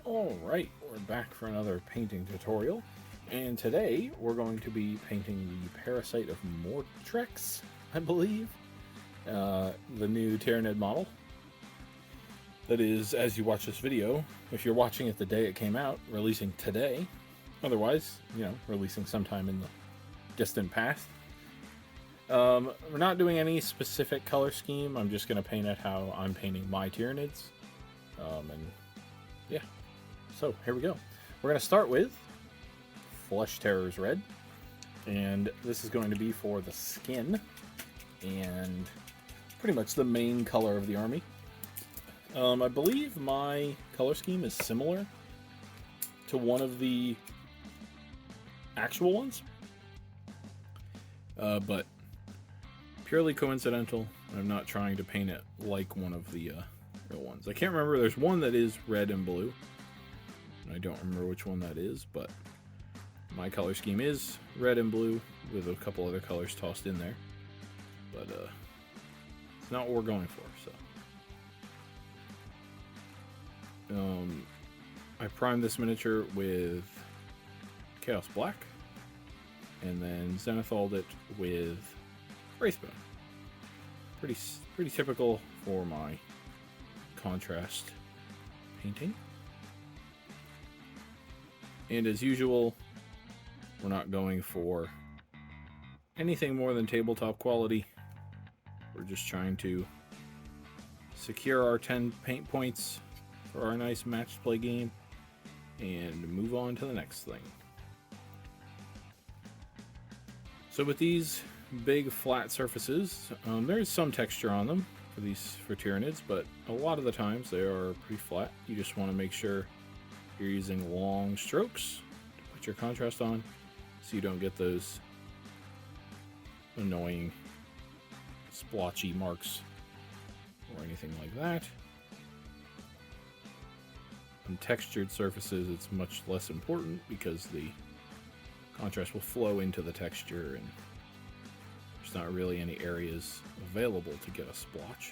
Alright, we're back for another painting tutorial, and today we're going to be painting the Parasite of Mortrex, I believe, the new Tyranid model. That is, as you watch this video, if you're watching it the day it came out, releasing today, otherwise, releasing sometime in the distant past. We're not doing any specific color scheme, I'm just going to paint it how I'm painting my Tyranids, and yeah. So, here we go. We're going to start with Flesh Terrors Red, and this is going to be for the skin, and pretty much the main color of the army. I believe my color scheme is similar to one of the actual ones, but purely coincidental. I'm not trying to paint it like one of the real ones. I can't remember, there's one that is red and blue. I don't remember which one that is, but my color scheme is red and blue with a couple other colors tossed in there. But it's not what we're going for, so. I primed this miniature with Chaos Black, and then zenithalled it with Wraithbone. Pretty typical for my contrast painting. And as usual, we're not going for anything more than tabletop quality. We're just trying to secure our 10 paint points for our nice matched play game and move on to the next thing. So with these big flat surfaces, there's some texture on them for Tyranids, but a lot of the times they are pretty flat. You just want to make sure you're using long strokes to put your contrast on so you don't get those annoying splotchy marks or anything like that. On textured surfaces, it's much less important because the contrast will flow into the texture and there's not really any areas available to get a splotch.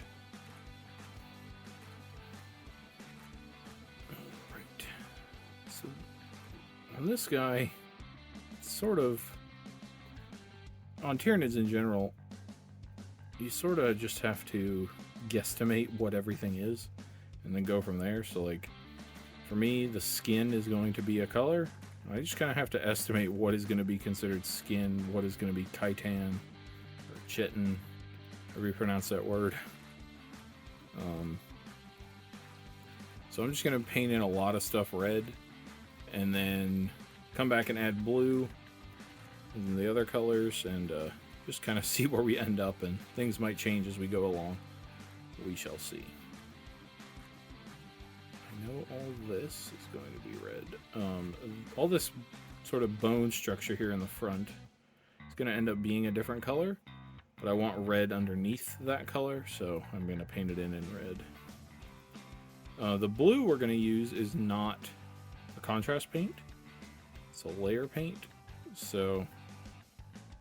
So on this guy, sort of, on Tyranids in general, you sort of just have to guesstimate what everything is and then go from there. So like, for me, the skin is going to be a color. I just kind of have to estimate what is going to be considered skin, what is going to be chitin or chitin, however you pronounce that word. So I'm just going to paint in a lot of stuff red, and then come back and add blue and the other colors, and just kind of see where we end up, and things might change as we go along. We shall see. I know all this is going to be red. All this sort of bone structure here in the front is going to end up being a different color, but I want red underneath that color, so I'm going to paint it in red. The blue we're going to use is not a contrast paint, it's a layer paint, so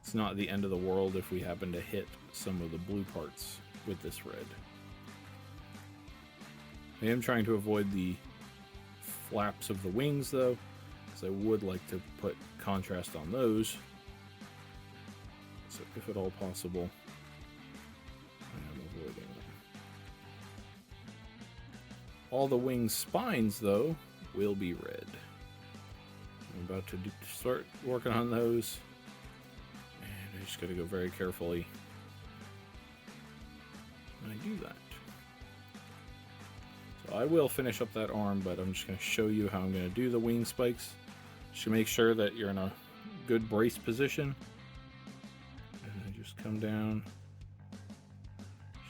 it's not the end of the world if we happen to hit some of the blue parts with this red. I am trying to avoid the flaps of the wings though, because I would like to put contrast on those, so if at all possible I am avoiding them. All the wing spines though will be red. I'm about to start working on those, and I just got to go very carefully when I do that. So I will finish up that arm, but I'm just going to show you how I'm going to do the wing spikes. Just to make sure that you're in a good brace position. And then just come down,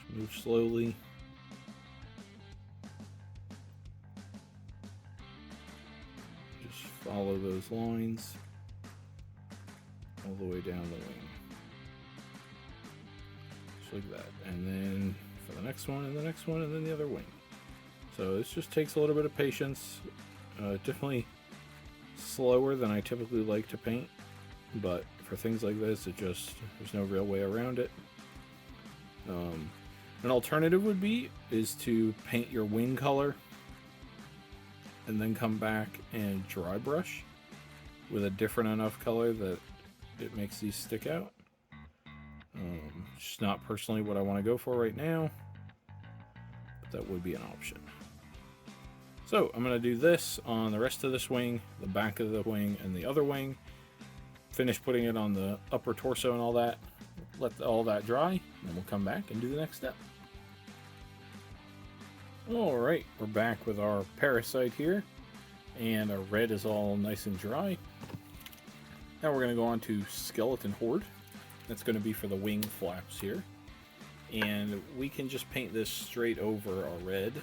just move slowly. Follow those lines all the way down the wing. Just like that. And then for the next one, and the next one, and then the other wing. So this just takes a little bit of patience. Definitely slower than I typically like to paint, but for things like this, there's no real way around it. An alternative would be to paint your wing color and then come back and dry brush with a different enough color that it makes these stick out. Just not personally what I want to go for right now, but that would be an option. So I'm going to do this on the rest of this wing, the back of the wing, and the other wing. Finish putting it on the upper torso and all that. Let all that dry, and then we'll come back and do the next step. Alright, we're back with our Parasite here, and our red is all nice and dry. Now we're going to go on to Skeleton Horde. That's going to be for the wing flaps here. And we can just paint this straight over our red.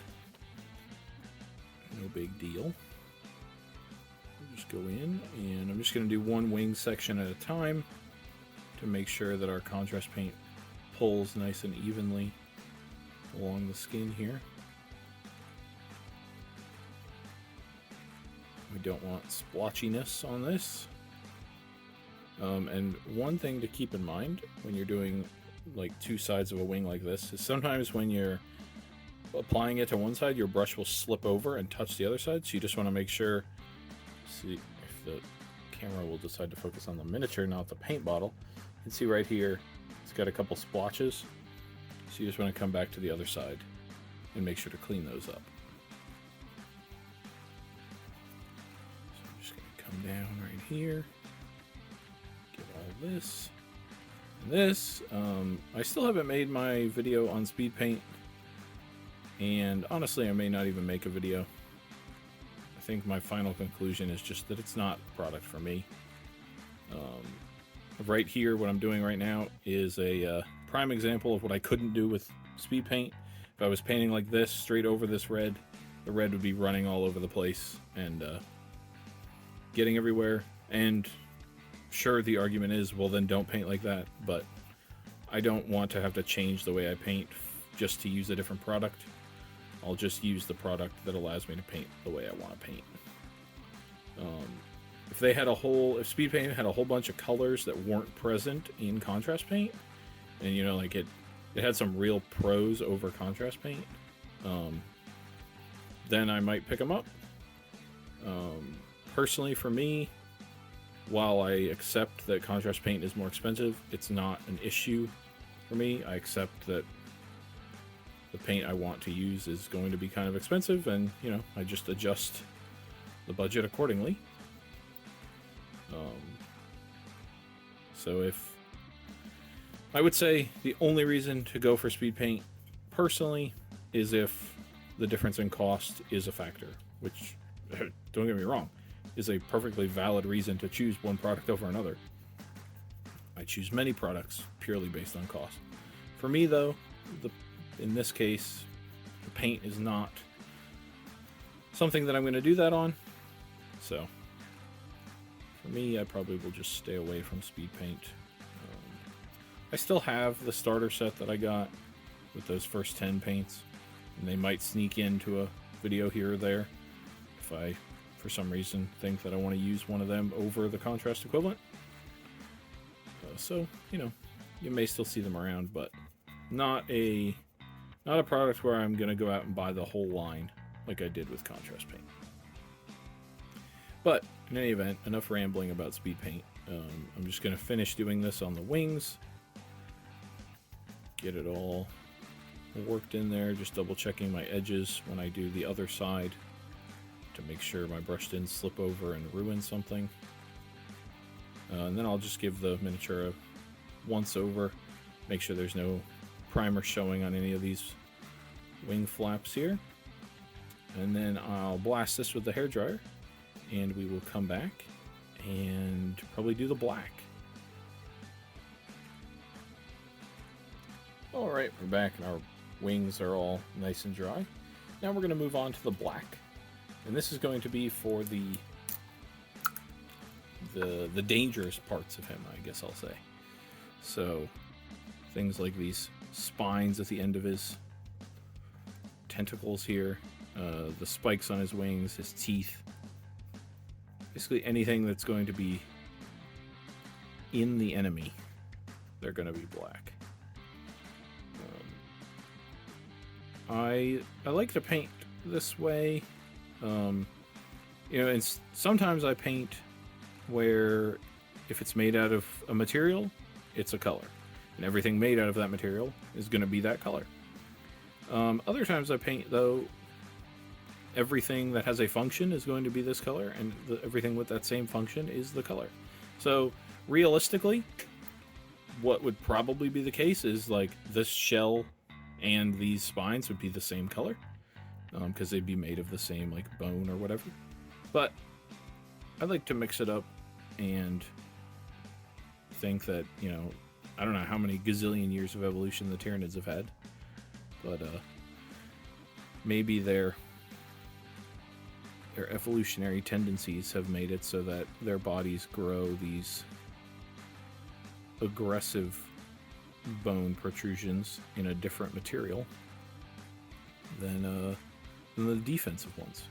No big deal. We'll just go in, and I'm just going to do one wing section at a time to make sure that our contrast paint pulls nice and evenly along the skin here. We don't want splotchiness on this. And one thing to keep in mind when you're doing like two sides of a wing like this is sometimes when you're applying it to one side, your brush will slip over and touch the other side. So you just want to make sure, see if the camera will decide to focus on the miniature, not the paint bottle. You can see right here, it's got a couple splotches. So you just want to come back to the other side and make sure to clean those up. So I'm just going to come down right here. This and this. I still haven't made my video on speed paint, and honestly I may not even make a video. I think my final conclusion is just that it's not a product for me. Right here, what I'm doing right now is a prime example of what I couldn't do with speed paint. If I was painting like this straight over this red, the red would be running all over the place and getting everywhere. And sure, the argument is, well, then don't paint like that, but I don't want to have to change the way I paint just to use a different product. I'll just use the product that allows me to paint the way I want to paint. If speed paint had a whole bunch of colors that weren't present in contrast paint, and you know, like it had some real pros over contrast paint, then I might pick them up. Personally, for me, while I accept that contrast paint is more expensive, it's not an issue for me. I accept that the paint I want to use is going to be kind of expensive, and you know, I just adjust the budget accordingly. So if I would say the only reason to go for speed paint personally is if the difference in cost is a factor, which don't get me wrong, is a perfectly valid reason to choose one product over another. I choose many products purely based on cost. For me, though, in this case, the paint is not something that I'm going to do that on. So, for me, I probably will just stay away from speed paint. I still have the starter set that I got with those first 10 paints, and they might sneak into a video here or there if I, for some reason, think that I want to use one of them over the contrast equivalent. So, you know, you may still see them around, but not a product where I'm going to go out and buy the whole line like I did with contrast paint. But in any event, enough rambling about speed paint. I'm just going to finish doing this on the wings. Get it all worked in there, just double checking my edges when I do the other side to make sure my brush didn't slip over and ruin something. And then I'll just give the miniature a once over, make sure there's no primer showing on any of these wing flaps here. And then I'll blast this with the hairdryer, and we will come back and probably do the black. Alright, we're back and our wings are all nice and dry. Now we're going to move on to the black. And this is going to be for the dangerous parts of him, I guess I'll say. So, things like these spines at the end of his tentacles here, the spikes on his wings, his teeth. Basically anything that's going to be in the enemy, they're going to be black. I like to paint this way. And sometimes I paint where if it's made out of a material, it's a color. And everything made out of that material is going to be that color. Other times I paint, though, everything that has a function is going to be this color, and everything with that same function is the color. So, realistically, what would probably be the case is, like, this shell and these spines would be the same color, because they'd be made of the same, like, bone or whatever. But I like to mix it up and think that, I don't know how many gazillion years of evolution the Tyranids have had, but maybe their evolutionary tendencies have made it so that their bodies grow these aggressive bone protrusions in a different material than the defensive ones.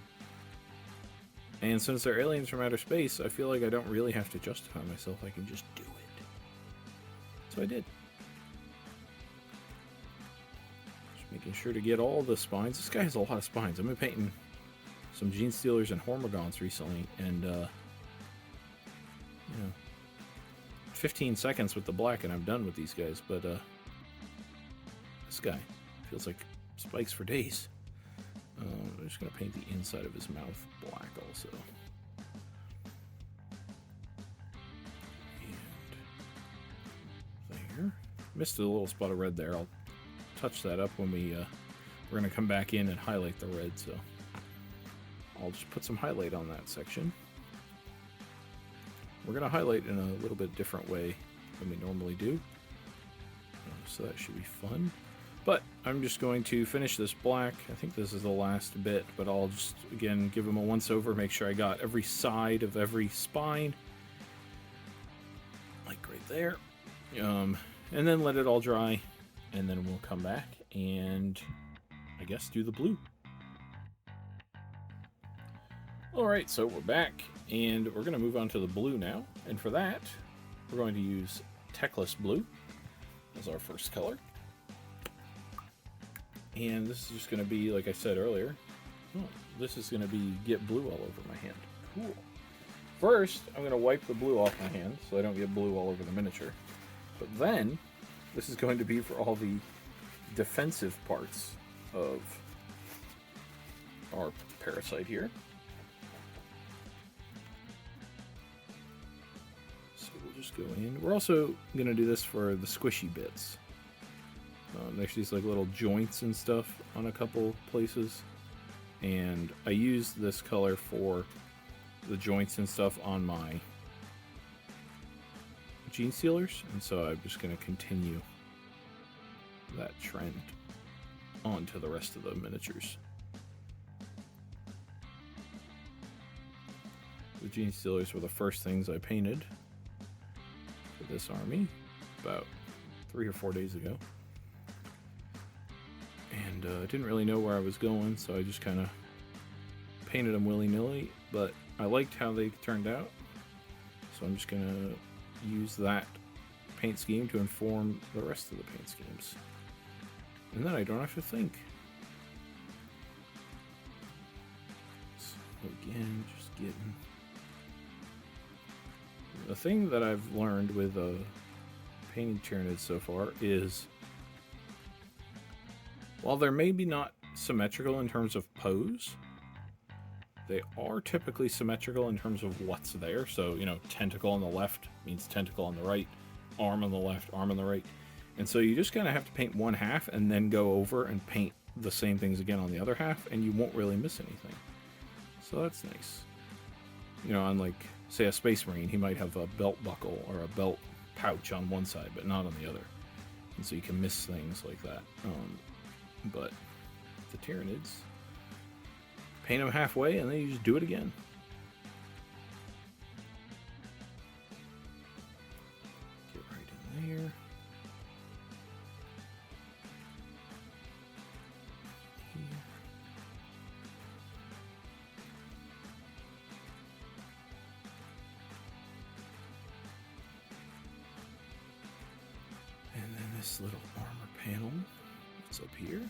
And since they're aliens from outer space, I feel like I don't really have to justify myself. I can just do it. So I did. Just making sure to get all the spines. This guy has a lot of spines. I've been painting some Gene Stealers and Hormone Gaunts recently, and 15 seconds with the black and I'm done with these guys. But this guy feels like spikes for days. I'm just gonna paint the inside of his mouth black also. And there. Missed a little spot of red there. I'll touch that up when we're gonna come back in and highlight the red, so I'll just put some highlight on that section. We're gonna highlight in a little bit different way than we normally do, so that should be fun. But I'm just going to finish this black. I think this is the last bit, but I'll just, again, give them a once-over, make sure I got every side of every spine, like right there, and then let it all dry, and then we'll come back and, I guess, do the blue. Alright, so we're back, and we're going to move on to the blue now, and for that, we're going to use Techless Blue as our first color. And this is just going to be, like I said earlier, this is going to be get blue all over my hand. Cool. First, I'm going to wipe the blue off my hand so I don't get blue all over the miniature. But then, this is going to be for all the defensive parts of our parasite here. So we'll just go in. We're also going to do this for the squishy bits. There's these like little joints and stuff on a couple places, and I used this color for the joints and stuff on my Gene Stealers, and so I'm just going to continue that trend onto the rest of the miniatures. The Gene Stealers were the first things I painted for this army about 3 or 4 days ago. And I didn't really know where I was going, so I just kind of painted them willy-nilly, but I liked how they turned out, so I'm just going to use that paint scheme to inform the rest of the paint schemes. And then I don't have to think. So again, just getting... The thing that I've learned with painting Tyranids so far is, while they're maybe not symmetrical in terms of pose, they are typically symmetrical in terms of what's there. So, tentacle on the left means tentacle on the right, arm on the left, arm on the right. And so you just kind of have to paint one half and then go over and paint the same things again on the other half, and you won't really miss anything. So that's nice. On like, say, a Space Marine, he might have a belt buckle or a belt pouch on one side, but not on the other. And so you can miss things like that. But the Tyranids, paint them halfway and then you just do it again. Get right in there. Here. And then this little armor panel. It's up here.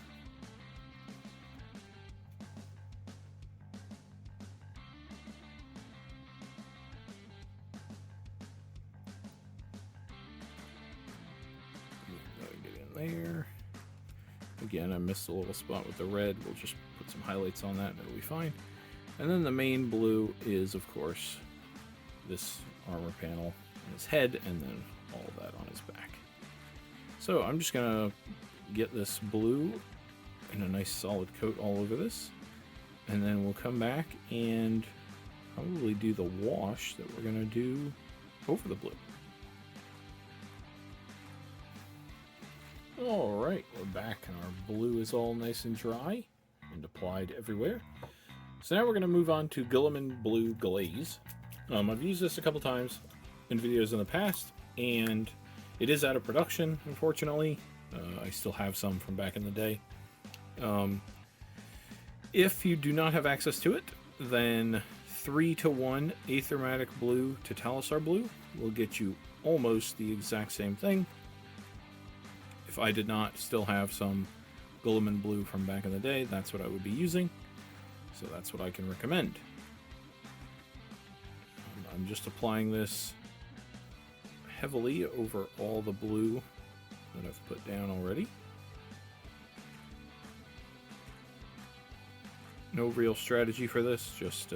there. Again, I missed a little spot with the red. We'll just put some highlights on that and it'll be fine. And then the main blue is, of course, this armor panel on his head and then all of that on his back. So I'm just going to get this blue in a nice solid coat all over this. And then we'll come back and probably do the wash that we're going to do over the blue. Alright, we're back and our blue is all nice and dry and applied everywhere. So now we're going to move on to Giliman Blue Glaze. I've used this a couple times in videos in the past, and it is out of production, unfortunately. I still have some from back in the day. If you do not have access to it, then 3-to-1 Aethermatic Blue to Talisar Blue will get you almost the exact same thing. If I did not still have some Giliman Blue from back in the day, that's what I would be using. So that's what I can recommend. I'm just applying this heavily over all the blue that I've put down already. No real strategy for this, just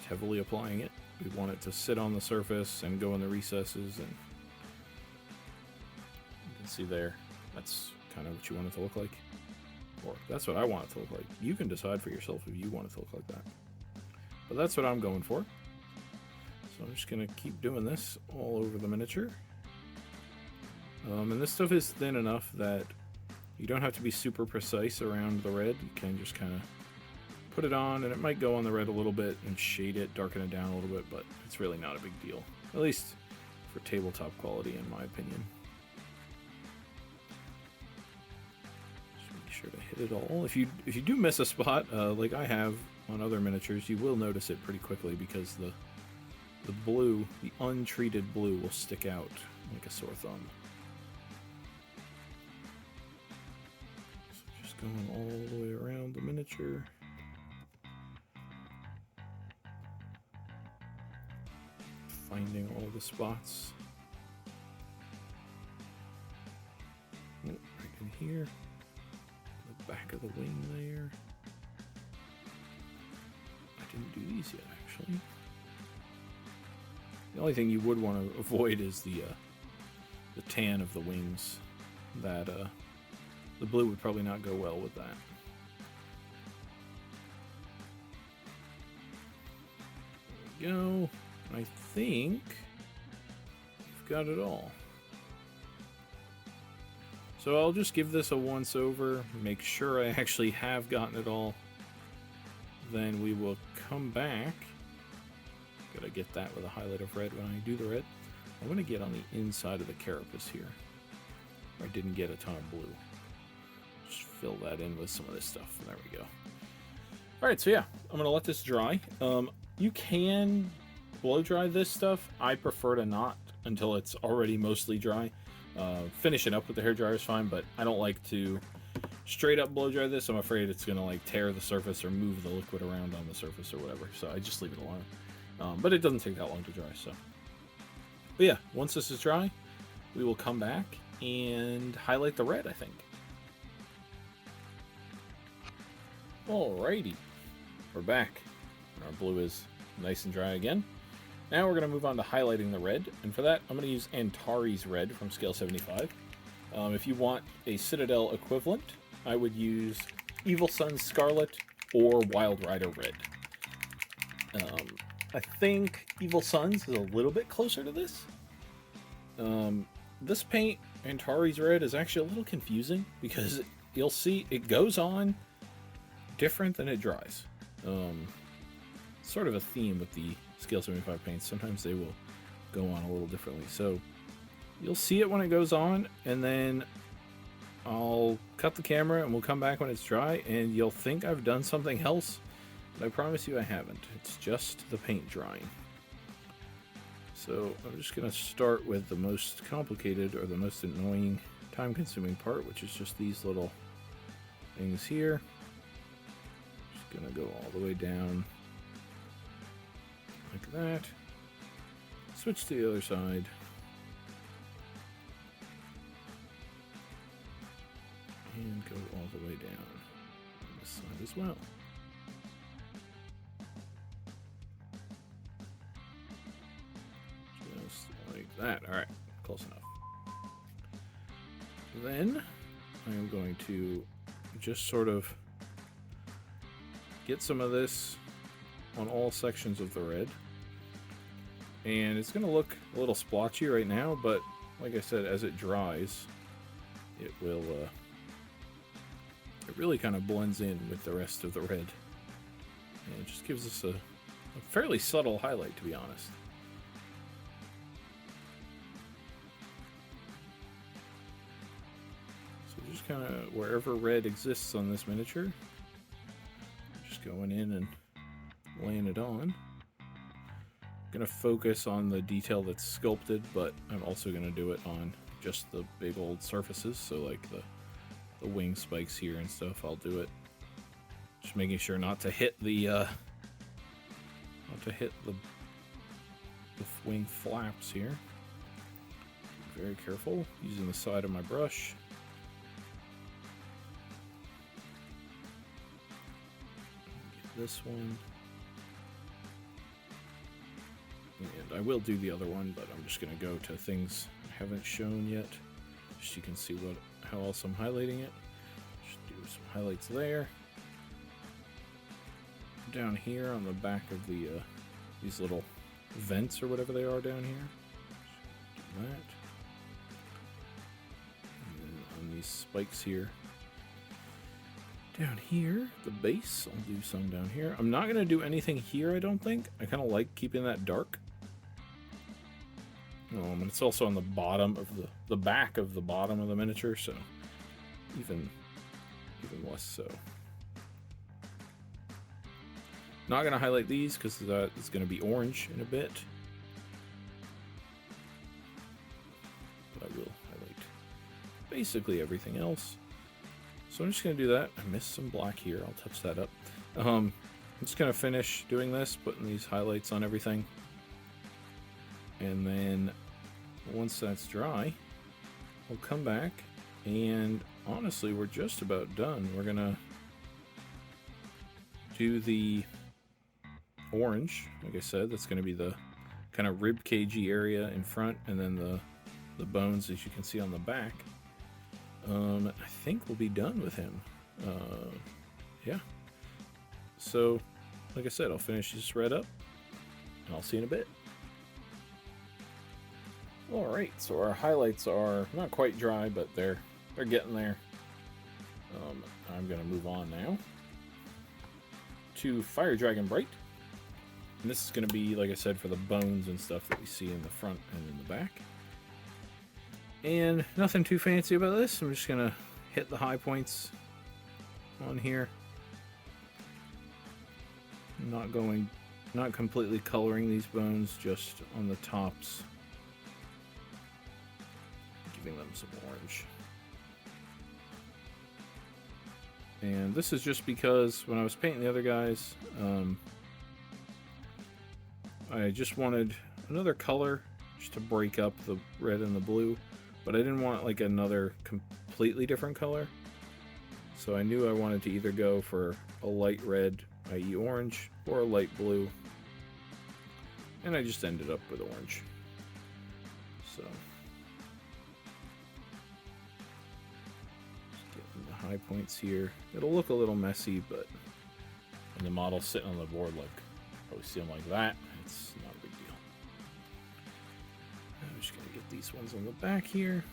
heavily applying it. We want it to sit on the surface and go in the recesses, and you can see there, that's kind of what you want it to look like. Or that's what I want it to look like. You can decide for yourself if you want it to look like that. But that's what I'm going for. So I'm just going to keep doing this all over the miniature. And this stuff is thin enough that you don't have to be super precise around the red. You can just kind of put it on, and it might go on the red a little bit and shade it, darken it down a little bit, but it's really not a big deal. At least for tabletop quality, in my opinion. Just make sure to hit it all. If you do miss a spot, like I have on other miniatures, you will notice it pretty quickly because the blue, the untreated blue, will stick out like a sore thumb. So just going all the way around the miniature. Finding all the spots. Oh, right in here. The back of the wing there. I didn't do these yet, actually. The only thing you would want to avoid is the tan of the wings. That the blue would probably not go well with that. There we go. I think we've got it all. So I'll just give this a once over, make sure I actually have gotten it all. Then we will come back. Gotta get that with a highlight of red when I do the red. I'm gonna get on the inside of the carapace here. I didn't get a ton of blue. Just fill that in with some of this stuff. There we go. Alright, so yeah, I'm gonna let this dry. You can blow dry this stuff. I prefer to not until it's already mostly dry. Finishing up with the hairdryer is fine, but I don't like to straight up blow dry this. I'm afraid it's gonna like tear the surface or move the liquid around on the surface or whatever. So I just leave it alone. But it doesn't take that long to dry. So, but yeah, once this is dry, we will come back and highlight the red, I think. Alrighty, we're back. Our blue is nice and dry again. Now we're going to move on to highlighting the red, and for that I'm going to use Antares Red from Scale 75. If you want a Citadel equivalent, I would use Evil Sunz Scarlet or Wild Rider Red. I think Evil Sunz is a little bit closer to this. This paint, Antares Red, is actually a little confusing because you'll see it goes on different than it dries. Sort of a theme with the Scale 75 paints. Sometimes they will go on a little differently. So you'll see it when it goes on, and then I'll cut the camera and we'll come back when it's dry, and you'll think I've done something else, but I promise you I haven't. It's just the paint drying. So I'm just going to start with the most complicated or the most annoying, time-consuming part, which is just these little things here. Just going to go all the way down like that. Switch to the other side. well. Just like that. All right, close enough. Then I'm going to just sort of get some of this on all sections of the red. And it's going to look a little splotchy right now, but like I said, as it dries, it will, it really kind of blends in with the rest of the red. And it just gives us a fairly subtle highlight, to be honest. So just kind of wherever red exists on this miniature, just going in and laying it on. Going to focus on the detail that's sculpted, but I'm also going to do it on just the big old surfaces, so like the wing spikes here and stuff. I'll do it just making sure not to hit the wing flaps here. Be very careful using the side of my brush. Get this one. And I will do the other one, but I'm just going to go to things I haven't shown yet, just so you can see how else I'm highlighting it. Just do some highlights there. Down here on the back of the these little vents or whatever they are down here. Just do that. And then on these spikes here. Down here, the base, I'll do some down here. I'm not going to do anything here, I don't think. I kind of like keeping that dark. And it's also on the bottom of the back of the bottom of the miniature, so even less so. Not going to highlight these because that is going to be orange in a bit. But I will highlight basically everything else. So I'm just going to do that. I missed some black here. I'll touch that up. I'm just going to finish doing this, putting these highlights on everything. And then once that's dry, we'll come back. And honestly, we're just about done. We're going to do the orange. Like I said, that's going to be the kind of rib cagey area in front, and then the bones, as you can see on the back. I think we'll be done with him. Yeah. So, like I said, I'll finish this red up, and I'll see you in a bit. Alright, so our highlights are not quite dry, but they're getting there. I'm going to move on now to Fire Dragon Bright. And this is going to be, like I said, for the bones and stuff that we see in the front and in the back. And nothing too fancy about this. I'm just going to hit the high points on here. Not completely coloring these bones, just on the tops. Giving them some orange. And this is just because when I was painting the other guys, I just wanted another color just to break up the red and the blue. But I didn't want like another completely different color. So I knew I wanted to either go for a light red, i.e. orange, or a light blue. And I just ended up with orange. So just getting the high points here. It'll look a little messy, but when the model's sitting on the board, like probably see them like that, it's not a big deal. I'm just going to get these ones on the back here.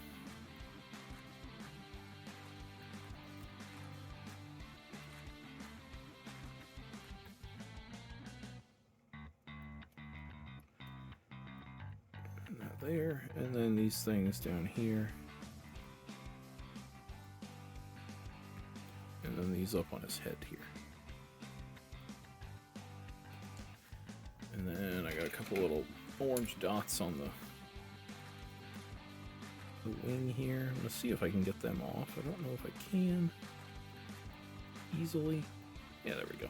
Not there. And then these things down here. And then these up on his head here. And then I got a couple little orange dots on the wing here. I'm going to see if I can get them off. I don't know if I can easily. Yeah, there we go.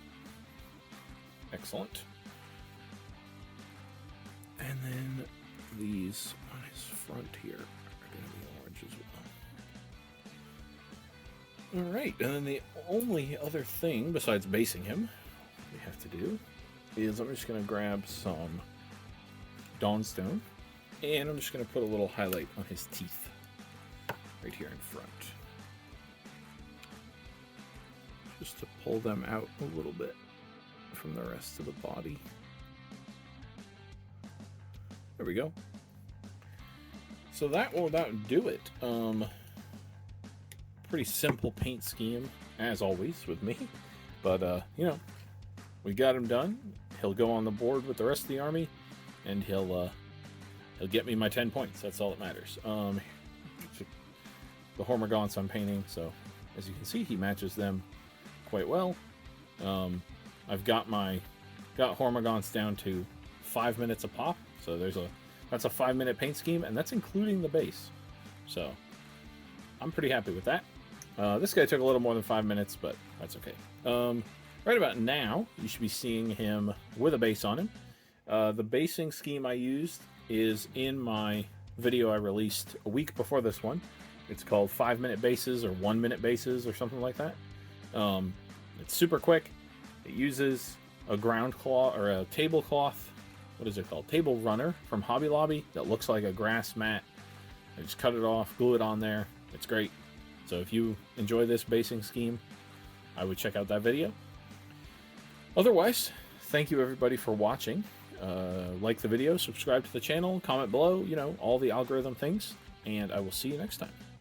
Excellent. And then these on his front here are going to be orange as Alright, and then the only other thing besides basing him we have to do is I'm just going to grab some Dawnstone, and I'm just going to put a little highlight on his teeth right here in front. Just to pull them out a little bit from the rest of the body. There we go. So that will about do it. Pretty simple paint scheme, as always, with me. But, you know, we got him done. He'll go on the board with the rest of the army, and he'll get me my 10 points. That's all that matters. The Hormone Gaunts I'm painting, so as you can see, he matches them quite well. I've got Hormone Gaunts down to 5 minutes a pop, so that's a 5-minute paint scheme, and that's including the base. So I'm pretty happy with that. This guy took a little more than 5 minutes, but that's okay. Right about now, you should be seeing him with a base on him. The basing scheme I used is in my video I released a week before this one. It's called 5-minute bases or 1-minute bases or something like that. It's super quick. It uses a ground cloth or a tablecloth. What is it called? Table runner from Hobby Lobby that looks like a grass mat. I just cut it off, glue it on there. It's great. So if you enjoy this basing scheme, I would check out that video. Otherwise, thank you everybody for watching. Like the video, subscribe to the channel, comment below, you know, all the algorithm things, and I will see you next time.